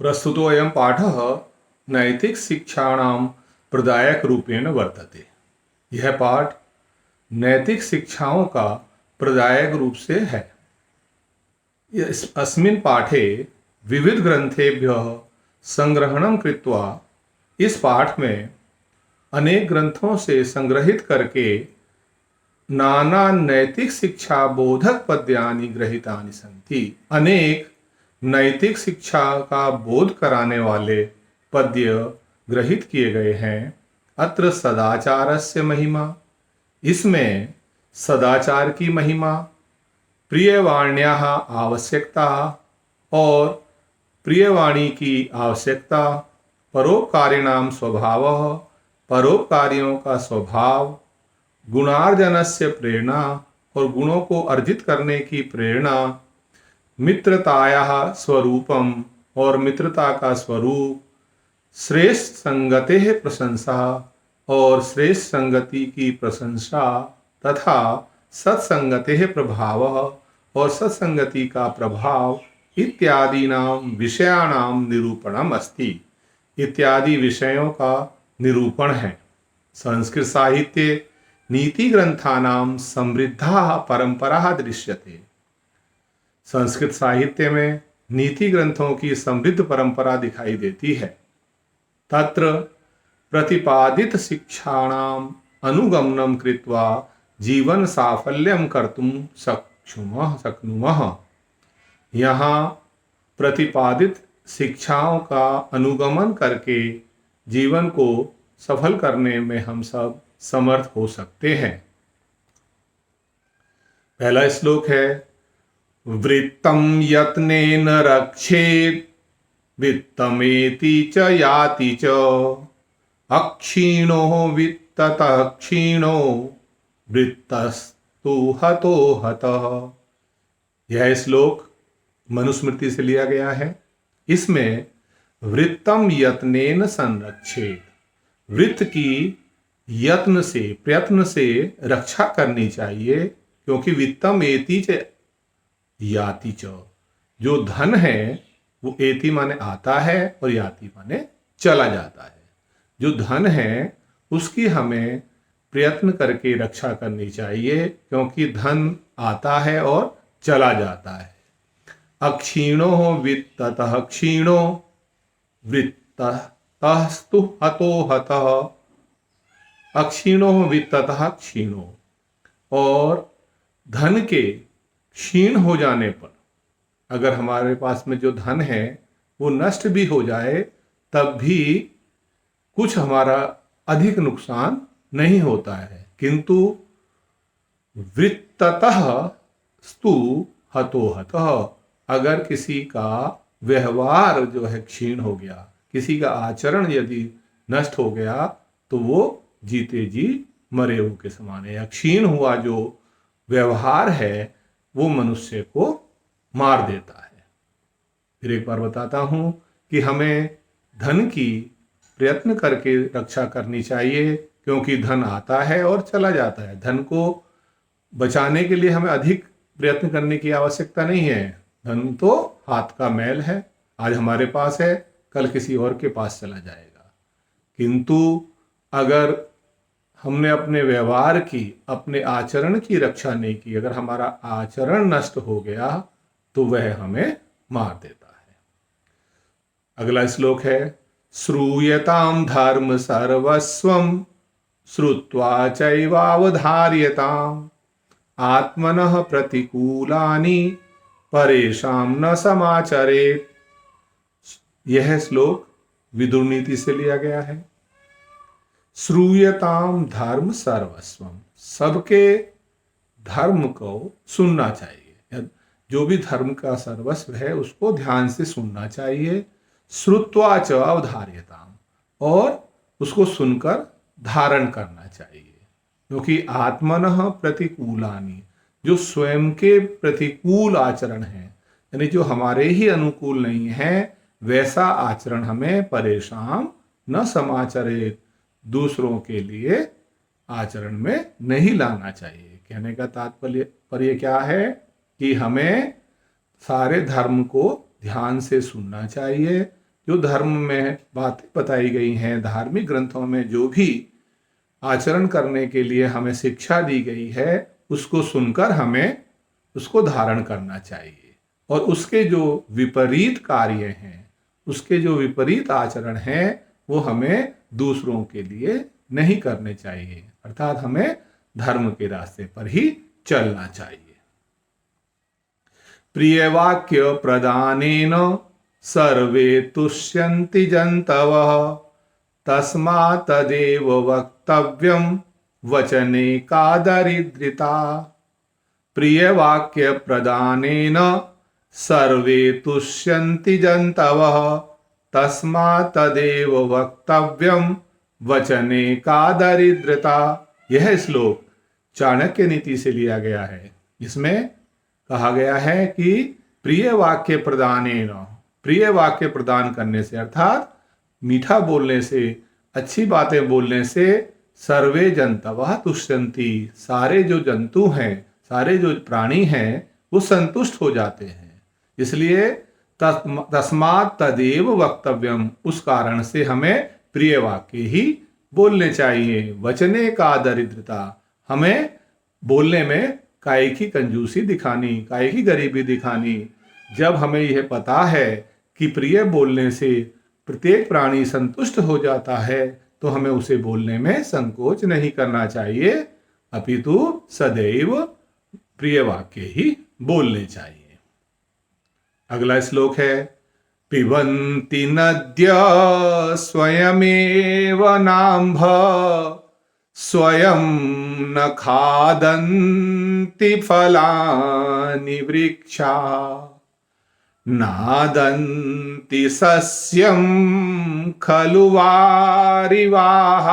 प्रस्तुतोऽयं पाठः नैतिकशिक्षाणां प्रदायकरूपेण वर्तते। यह पाठ नैतिक शिक्षाओं का प्रदायक रूप से है। अस्मिन् पाठे विविधग्रन्थेभ्यः संग्रहणं कृत्वा, इस पाठ में अनेक ग्रंथों से संग्रहित करके नाना नैतिक शिक्षा बोधक पद्यानि गृहीतानि सन्ति। अनेक नैतिक शिक्षा का बोध कराने वाले पद्य ग्रहित किए गए हैं। अत्र सदाचारस्य महिमा, इसमें सदाचार की महिमा, प्रियवाण्याः आवश्यकता और प्रियवाणी की आवश्यकता, परोपकारिणां स्वभावः, परोपकारियों का स्वभाव, गुणार्जनस्य प्रेरणा और गुणों को अर्जित करने की प्रेरणा, मित्रतायाः स्वरूपम और मित्रता का स्वरूप, श्रेष्ठ संगतेः प्रशंसा और श्रेष्ठ संगति की प्रशंसा, तथा सत्संगतेः प्रभावः और सत्संगति का प्रभाव इत्यादीनां विषयाणां निरूपणम् अस्ति। इत्यादि विषयों का निरूपण है। संस्कृत साहित्ये नीति ग्रंथानां समृद्धा परंपरा दृश्यते। संस्कृत साहित्य में नीति ग्रंथों की समृद्ध परंपरा दिखाई देती है। तत्र प्रतिपादित शिक्षाणां अनुगमनं कृत्वा जीवन साफल्यं कर्तुं शक्नुमः। यहाँ प्रतिपादित शिक्षाओं का अनुगमन करके जीवन को सफल करने में हम सब समर्थ हो सकते हैं। पहला श्लोक है, वृत्तं यत्नेन रक्षेत् वित्तमेति च याति च, अक्षीणो वित्ततः क्षीणो वृत्तस्तु हतो हतः। यह श्लोक मनुस्मृति से लिया गया है। इसमें वृत्तम यत्नेन संरक्षेत्, वृत्त की यत्न से प्रयत्न से रक्षा करनी चाहिए, क्योंकि वित्तम एति च याति च, जो धन है वो एति माने आता है और याति माने चला जाता है। जो धन है उसकी हमें प्रयत्न करके रक्षा करनी चाहिए, क्योंकि धन आता है और चला जाता है। अक्षीणो वित्ततः क्षीणो वृत्तस्तु हतो हतः, अक्षीणो वित्ततः क्षीणो, और धन के क्षीण हो जाने पर, अगर हमारे पास में जो धन है वो नष्ट भी हो जाए तब भी कुछ हमारा अधिक नुकसान नहीं होता है, किंतु वृत्ततः स्तु हतो हतः, अगर किसी का व्यवहार जो है क्षीण हो गया, किसी का आचरण यदि नष्ट हो गया, तो वो जीते जी मरे हुए के समान है। या क्षीण हुआ जो व्यवहार है वो मनुष्य को मार देता है। फिर एक बार बताता हूँ कि हमें धन की प्रयत्न करके रक्षा करनी चाहिए, क्योंकि धन आता है और चला जाता है। धन को बचाने के लिए हमें अधिक प्रयत्न करने की आवश्यकता नहीं है। धन तो हाथ का मैल है, आज हमारे पास है, कल किसी और के पास चला जाएगा। किंतु अगर हमने अपने व्यवहार की, अपने आचरण की रक्षा नहीं की, अगर हमारा आचरण नष्ट हो गया तो वह हमें मार देता है। अगला श्लोक है, श्रूयतां धर्म सर्वस्वं श्रुत्वा चैवावधार्यताम्, आत्मनः प्रतिकूलानि परेषां न समाचरेत्। यह श्लोक विदुर नीति से लिया गया है। श्रूयताम धर्म सर्वस्वम, सबके धर्म को सुनना चाहिए। जो भी धर्म का सर्वस्व है उसको ध्यान से सुनना चाहिए। श्रुत्वा च अवधार्यताम, और उसको सुनकर धारण करना चाहिए, क्योंकि आत्मनः प्रतिकूलानि, जो स्वयं के प्रतिकूल आचरण है, यानी जो हमारे ही अनुकूल नहीं है, वैसा आचरण हमें परेशान न समाचरेत, दूसरों के लिए आचरण में नहीं लाना चाहिए। कहने का तात्पर्य क्या है कि हमें सारे धर्म को ध्यान से सुनना चाहिए, जो धर्म में बातें बताई गई हैं, धार्मिक ग्रंथों में जो भी आचरण करने के लिए हमें शिक्षा दी गई है, उसको सुनकर हमें उसको धारण करना चाहिए। और उसके जो विपरीत कार्य हैं, उसके जो विपरीत आचरण हैं, वो हमें दूसरों के लिए नहीं करने चाहिए। अर्थात हमें धर्म के रास्ते पर ही चलना चाहिए। प्रिय वाक्य प्रदानेन सर्वे तुष्यन्ति जन्तवः तस्मात् तदेव वक्तव्यं वचने का दरिद्रता। प्रिय वाक्य प्रदानेन सर्वे तुष्यन्ति जन्तवः तस्मात् तदेव वक्तव्यं वचने का दरिद्रता। यह श्लोक चाणक्य नीति से लिया गया है। इसमें कहा गया है कि प्रिय वाक्य प्रदानेन, प्रिय वाक्य प्रदान करने से अर्थात मीठा बोलने से, अच्छी बातें बोलने से सर्वे जंतवः तुष्यन्ति, सारे जो जंतु हैं, सारे जो प्राणी हैं, वो संतुष्ट हो जाते हैं। इसलिए तस्मात् तदेव वक्तव्यम, उस कारण से हमें प्रिय वाक्य ही बोलने चाहिए। वचने का दरिद्रता, हमें बोलने में काहे की कंजूसी दिखानी, काहे की गरीबी दिखानी। जब हमें यह पता है कि प्रिय बोलने से प्रत्येक प्राणी संतुष्ट हो जाता है, तो हमें उसे बोलने में संकोच नहीं करना चाहिए, अपितु सदैव प्रिय वाक्य ही बोलने चाहिए। अगला श्लोक है, पिबन्ति नद्य स्वयमेव नाम्भ स्वयं न खादन्ति फलानि वृक्षा नादन्ति सस्यं खलु वारिवाः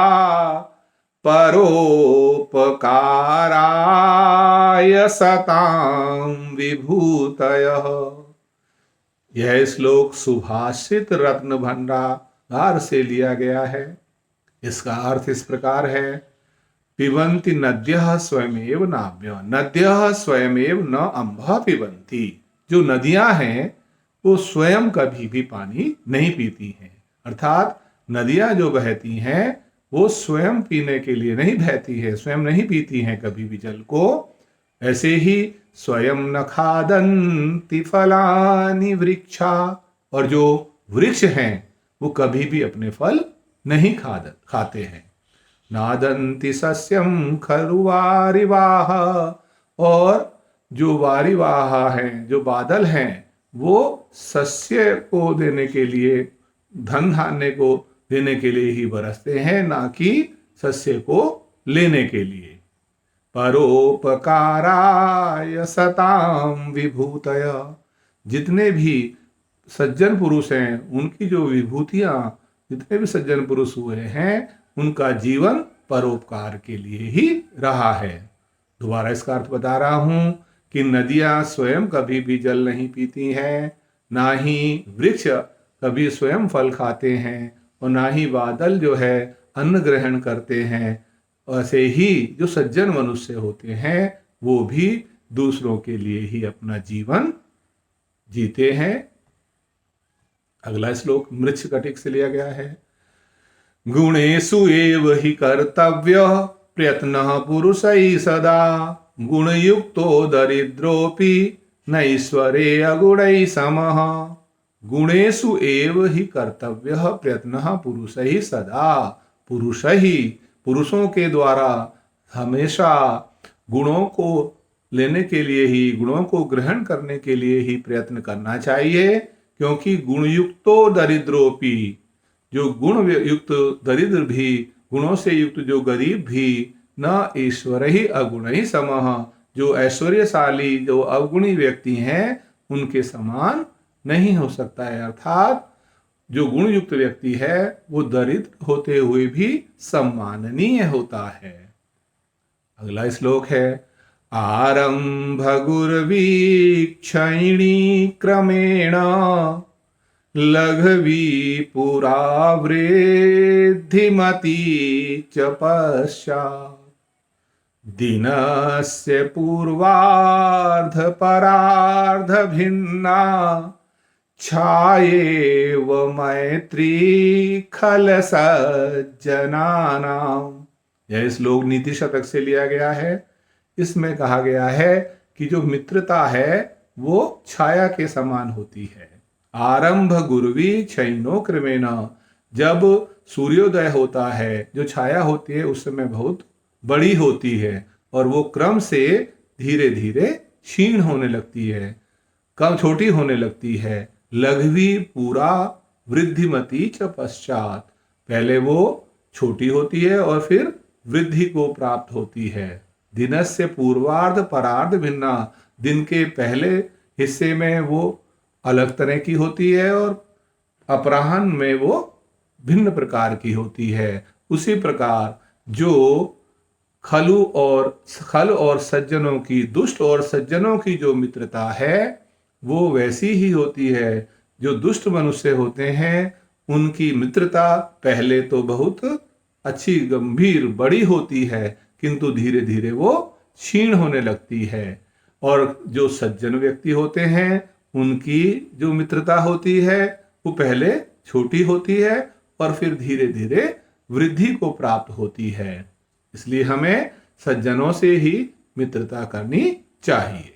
परोपकाराय सतां विभूतयः। यह श्लोक सुभाषित रत्न भंडार से लिया गया है। इसका अर्थ इस प्रकार है, पिबन्ति नद्यः स्वयमेव नाम्भः, नद्यः स्वयमेव न अम्भः पिबन्ति। जो नदियां हैं वो स्वयं कभी भी पानी नहीं पीती हैं। अर्थात नदियां जो बहती हैं वो स्वयं पीने के लिए नहीं बहती है, स्वयं नहीं पीती हैं कभी भी जल को। ऐसे ही स्वयं न खादन्ति फलानि वृक्षा, और जो वृक्ष हैं वो कभी भी अपने फल नहीं खाते हैं। नादन्ति सस्यं खलु वारिवाः, और जो वारिवाह हैं, जो बादल हैं, वो सस्य को देने के लिए, धन धान्य को देने के लिए ही बरसते हैं, ना कि सस्य को लेने के लिए। परोपकाराय सतां विभूतय, जितने भी सज्जन पुरुष हैं उनकी जो विभूतियां, जितने भी सज्जन पुरुष हुए हैं, उनका जीवन परोपकार के लिए ही रहा है। दोबारा इसका अर्थ बता रहा हूं कि नदियां स्वयं कभी भी जल नहीं पीती हैं, ना ही वृक्ष कभी स्वयं फल खाते हैं, और ना ही बादल जो है अन्न ग्रहण करते हैं। ऐसे ही जो सज्जन मनुष्य होते हैं वो भी दूसरों के लिए ही अपना जीवन जीते हैं। अगला श्लोक मृच्छकटिक से लिया गया है, गुणेषु एव हि कर्तव्यः प्रयत्नः पुरुषैः सदा गुणयुक्तो दरिद्रोऽपि नैश्वरे अगुणैः समः। गुणेषु एव हि कर्तव्यः प्रयत्नः पुरुषैः सदा, पुरुषों के द्वारा हमेशा गुणों को लेने के लिए ही, गुणों को ग्रहण करने के लिए ही प्रयत्न करना चाहिए। क्योंकि गुणयुक्तो दरिद्रोपि, जो गुण युक्त दरिद्र भी, गुणों से युक्त जो गरीब भी, न ईश्वर ही अगुण ही समः, जो ऐश्वर्यशाली जो अवगुणी व्यक्ति हैं उनके समान नहीं हो सकता है। अर्थात जो गुण युक्त व्यक्ति है वो दरिद्र होते हुए भी सम्माननीय होता है। अगला श्लोक है, आरंभ गुर्वीक्षिणी क्रमेण लघवी पुरा वृद्धिमती च पश्चात् दिनस्य पूर्वार्ध परार्ध भिन्ना छायेव मैत्री खल सज्जनानाम। यह श्लोक नीति शतक से लिया गया है। इसमें कहा गया है कि जो मित्रता है वो छाया के समान होती है। आरंभ गुरुवी क्षयिनो क्रमेण, जब सूर्योदय होता है जो छाया होती है उस समय बहुत बड़ी होती है और वो क्रम से धीरे धीरे क्षीण होने लगती है, कम छोटी होने लगती है। लघवी पूरा वृद्धिमती च पश्चात, पहले वो छोटी होती है और फिर वृद्धि को प्राप्त होती है। दिनस्य पूर्वार्ध परार्ध भिन्ना, दिन के पहले हिस्से में वो अलग तरह की होती है और अपराह्न में वो भिन्न प्रकार की होती है। उसी प्रकार जो खल और सज्जनों की, दुष्ट और सज्जनों की जो मित्रता है वो वैसी ही होती है। जो दुष्ट मनुष्य होते हैं उनकी मित्रता पहले तो बहुत अच्छी गंभीर बड़ी होती है, किंतु धीरे धीरे वो क्षीण होने लगती है। और जो सज्जन व्यक्ति होते हैं उनकी जो मित्रता होती है वो पहले छोटी होती है और फिर धीरे धीरे वृद्धि को प्राप्त होती है। इसलिए हमें सज्जनों से ही मित्रता करनी चाहिए।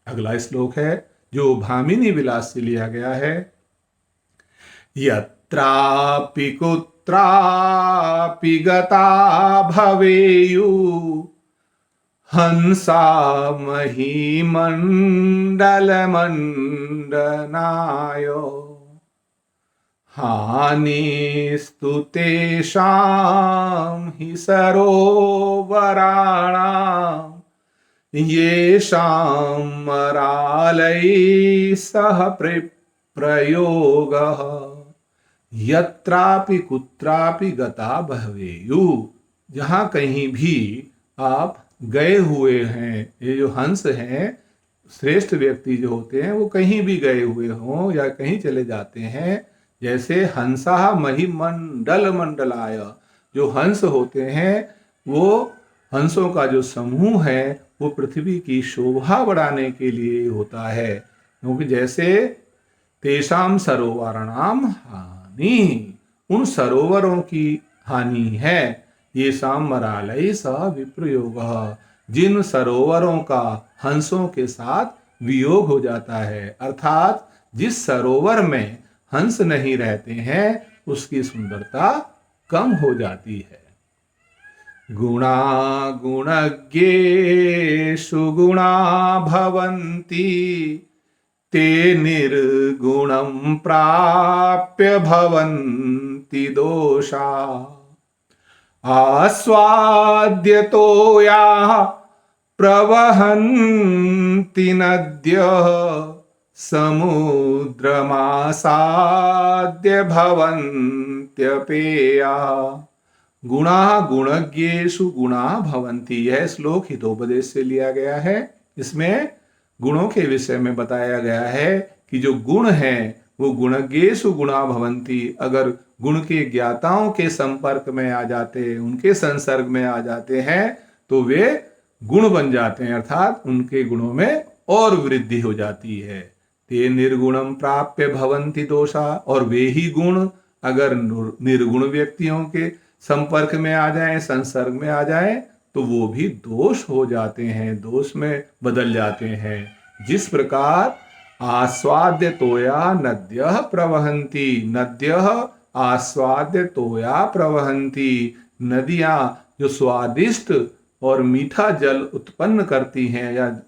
अगला श्लोक है जो भामिनी विलास से लिया गया है। यत्रापि कुत्रापि गता भवेयु हंसा महीमण्डलमण्डनाय हानिस्तु तेषां हि सरोवराणां येषां मरालैः सह प्रयोगः। यत्रापि कुत्रापि गता भवेयु, जहाँ कहीं भी आप गए हुए हैं। ये जो हंस हैं, श्रेष्ठ व्यक्ति जो होते हैं वो कहीं भी गए हुए हों या कहीं चले जाते हैं। जैसे हंसा महिमंडल मंडलाय, जो हंस होते हैं वो हंसों का जो समूह है वो पृथ्वी की शोभा बढ़ाने के लिए होता है। क्योंकि जैसे तेषाम सरोवराणाम हानि, उन सरोवरों की हानि है। ये शाम मरालय स विप्रयोग, जिन सरोवरों का हंसों के साथ वियोग हो जाता है, अर्थात जिस सरोवर में हंस नहीं रहते हैं उसकी सुंदरता कम हो जाती है। गुणा गुणज्ञेषु गुणा भवन्ति ते निर्गुणं प्राप्य भवन्ति दोषा आस्वाद्यतो याः प्रवहन्ति नद्यः समुद्रमासाद्य भवन्त्यपेया। गुणा गुणज्ञेषु गुणा भवन्ति, यह श्लोक हितोपदेश से लिया गया है। इसमें गुणों के विषय में बताया गया है कि जो गुण हैं वो गुणज्ञेषु गुणा भवन्ति, अगर गुण के ज्ञाताओं के संपर्क में आ जाते हैं, उनके संसर्ग में आ जाते हैं तो वे गुण बन जाते हैं, अर्थात उनके गुणों में और वृद्धि हो जाती है। ते निर्गुणम प्राप्य भवन्ति दोषा, और वे ही गुण अगर निर्गुण व्यक्तियों के संपर्क में आ जाएं, संसर्ग में आ जाएं, तो वो भी दोष हो जाते हैं, दोष में बदल जाते हैं। जिस प्रकार आस्वाद्य तोया नद्यः प्रवहन्ति, नद्यः आस्वाद्य तोया प्रवहन्ति, नदियां जो स्वादिष्ट और मीठा जल उत्पन्न करती हैं या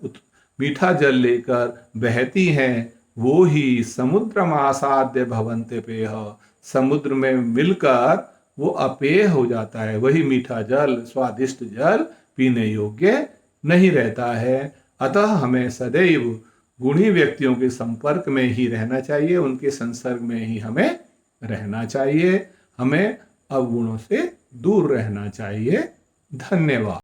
मीठा जल लेकर बहती हैं, वो ही समुद्रमासाद्य भवन्ते पेय, समुद्र में मिलकर वो अपेय हो जाता है। वही मीठा जल, स्वादिष्ट जल पीने योग्य नहीं रहता है। अतः हमें सदैव गुणी व्यक्तियों के संपर्क में ही रहना चाहिए, उनके संसर्ग में ही हमें रहना चाहिए। हमें अवगुणों से दूर रहना चाहिए। धन्यवाद।